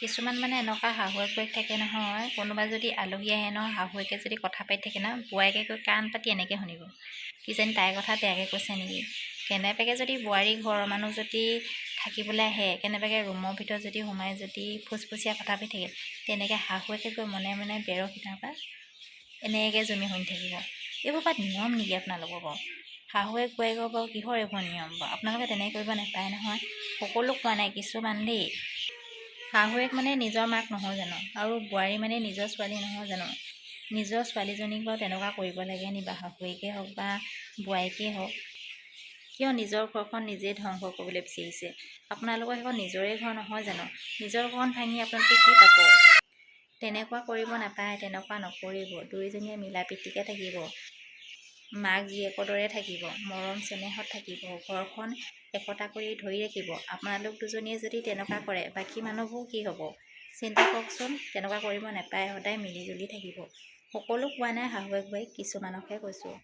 কিছুমান মানে এনেকুৱা শাহুৱেক বোৱাৰীক থাকে নহয়, কোনোবা যদি আলহী আহে নহয়, শাহুৱেকে যদি কথা পাতি থাকে নহয়, বোৱাৰীকে কৈ কাণ পাতি এনেকৈ শুনিব। কিজানি তাইৰ কথা বেয়াকৈ কৈছে নেকি। কেনেবাকৈ যদি বোৱাৰী ঘৰৰ মানুহ যদি থাকিবলৈ আহে, কেনেবাকৈ ৰুমৰ ভিতৰত যদি সোমাই যদি ফুচফুচীয়া কথা পাতি থাকে, তেনেকৈ শাহুৱেকে গৈ মনে মনে বেৰৰ সিটাৰ পৰা এনেকৈ জুমি শুনি থাকিব। এইবোৰ বাট নিয়ম নেকি আপোনালোকৰ বাৰু? শাহুৱেক বোৱাৰীকৰ বাৰু কিহৰ এইবোৰ নিয়ম বাৰু? আপোনালোকে তেনেকৈ কৰিব নাপায় নহয়। সকলো কোৱা নাই, কিছুমান দেই। শাহুৱেক মানে নিজৰ মাক নহয় জানো, আৰু বোৱাৰী মানে নিজৰ ছোৱালী নহয় জানো। নিজৰ ছোৱালীজনীক বাৰু তেনেকুৱা কৰিব লাগে নি বা শাহুৱেকেই হওক বা বোৱাৰীকেই হওক। কিয় নিজৰ ঘৰখন নিজেই ধ্বংস কৰিবলৈ বিচাৰিছে? আপোনালোকৰ সেইখন নিজৰে ঘৰ নহয় জানো? নিজৰ ঘৰখন ভাঙি আপোনালোকে কি পাব? তেনেকুৱা কৰিব নাপায়, তেনেকুৱা নকৰিব। দুয়োজনীয়ে মিলা প্ৰীতিকৈ থাকিব, মাক জীয়েকৰ দৰে থাকিব, মৰম চেনেহত থাকিব, ঘৰখন একতা কৰি ধৰি ৰাখিব। আপোনালোক দুজনীয়ে যদি তেনেকুৱা কৰে, বাকী মানুহবোৰ কি হ'ব? চিন্তা কৰকচোন। তেনেকুৱা কৰিব নাপায়, সদায় মিলিজুলি থাকিব। সকলো কোৱা নাই শাহুৱেক বোৱাৰীক, কিছুমানকহে কৈছোঁ।